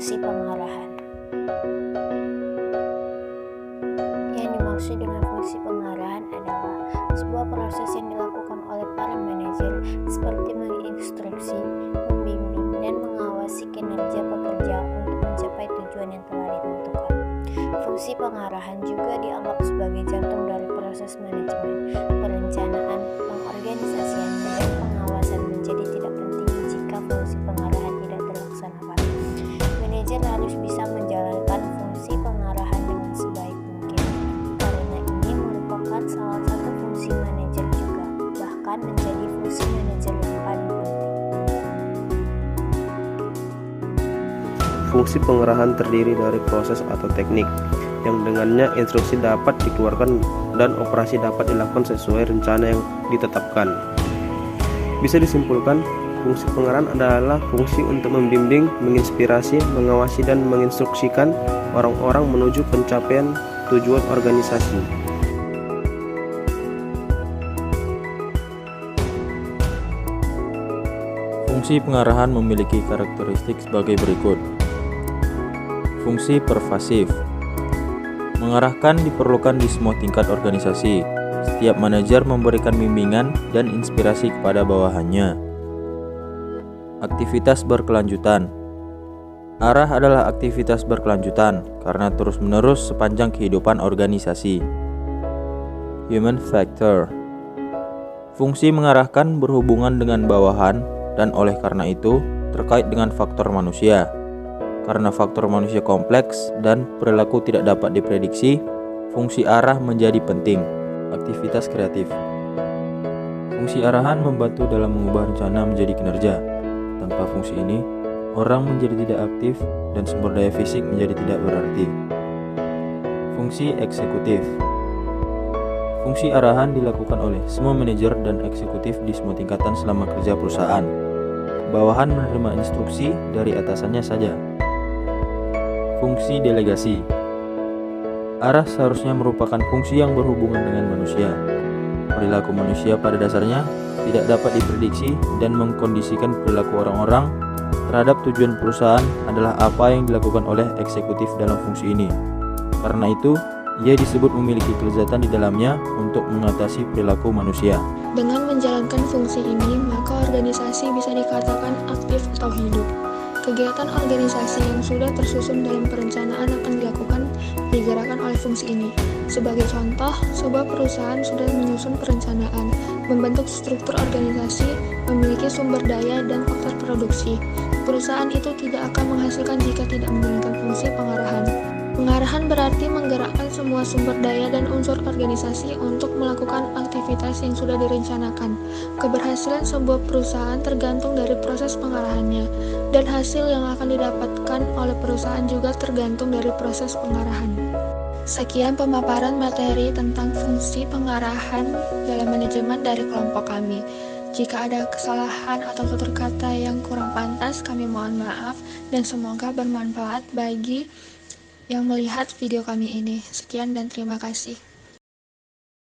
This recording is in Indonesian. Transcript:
fungsi pengarahan. Yang dimaksud dengan fungsi pengarahan adalah sebuah proses yang dilakukan oleh para manajer seperti menginstruksi, membimbing, dan mengawasi kinerja pekerja untuk mencapai tujuan yang telah ditentukan. Fungsi pengarahan juga dianggap sebagai jantung dari proses manajemen, perencanaan, pengorganisasian, dan pengawasan menjadi tidak penting jika fungsi pengarahan tidak terlaksanakan. Manajer harus bisa menjalankan fungsi pengarahan dengan sebaik mungkin, karena ini merupakan salah satu fungsi manajer juga, bahkan menjadi fungsi manajer yang paling penting. Fungsi pengarahan terdiri dari proses atau teknik yang dengannya instruksi dapat dikeluarkan dan operasi dapat dilakukan sesuai rencana yang ditetapkan. Bisa disimpulkan, fungsi pengarahan adalah fungsi untuk membimbing, menginspirasi, mengawasi, dan menginstruksikan orang-orang menuju pencapaian tujuan organisasi. Fungsi pengarahan memiliki karakteristik sebagai berikut. Fungsi pervasif. Mengarahkan diperlukan di semua tingkat organisasi. Setiap manajer memberikan bimbingan dan inspirasi kepada bawahannya. Aktivitas berkelanjutan. Arah adalah aktivitas berkelanjutan karena terus-menerus sepanjang kehidupan organisasi. Human factor. Fungsi mengarahkan berhubungan dengan bawahan dan oleh karena itu terkait dengan faktor manusia. Karena faktor manusia kompleks dan perilaku tidak dapat diprediksi, fungsi arah menjadi penting. Aktivitas kreatif. Fungsi arahan membantu dalam mengubah rencana menjadi kinerja. Tanpa fungsi ini, orang menjadi tidak aktif dan sumber daya fisik menjadi tidak berarti. Fungsi eksekutif. Fungsi arahan dilakukan oleh semua manajer dan eksekutif di semua tingkatan selama kerja perusahaan. Bawahan menerima instruksi dari atasannya saja. Fungsi delegasi. Arah seharusnya merupakan fungsi yang berhubungan dengan manusia. Perilaku manusia pada dasarnya tidak dapat diprediksi dan mengkondisikan perilaku orang-orang terhadap tujuan perusahaan adalah apa yang dilakukan oleh eksekutif dalam fungsi ini. Karena itu, ia disebut memiliki kelezatan di dalamnya untuk mengatasi perilaku manusia. Dengan menjalankan fungsi ini, maka organisasi bisa dikatakan aktif atau hidup. Kegiatan organisasi yang sudah tersusun dalam perencanaan akan dilakukan digerakkan oleh fungsi ini. Sebagai contoh, sebuah perusahaan sudah menyusun perencanaan, membentuk struktur organisasi, memiliki sumber daya dan faktor produksi. Perusahaan itu tidak akan menghasilkan jika tidak menjalankan fungsi pengarahan. Pengarahan berarti menggerakkan semua sumber daya dan unsur organisasi untuk melakukan aktivitas yang sudah direncanakan. Keberhasilan sebuah perusahaan tergantung dari proses pengarahannya, dan hasil yang akan didapatkan oleh perusahaan juga tergantung dari proses pengarahan. Sekian pemaparan materi tentang fungsi pengarahan dalam manajemen dari kelompok kami. Jika ada kesalahan atau tutur kata yang kurang pantas, kami mohon maaf dan semoga bermanfaat bagi yang melihat video kami ini. Sekian dan terima kasih.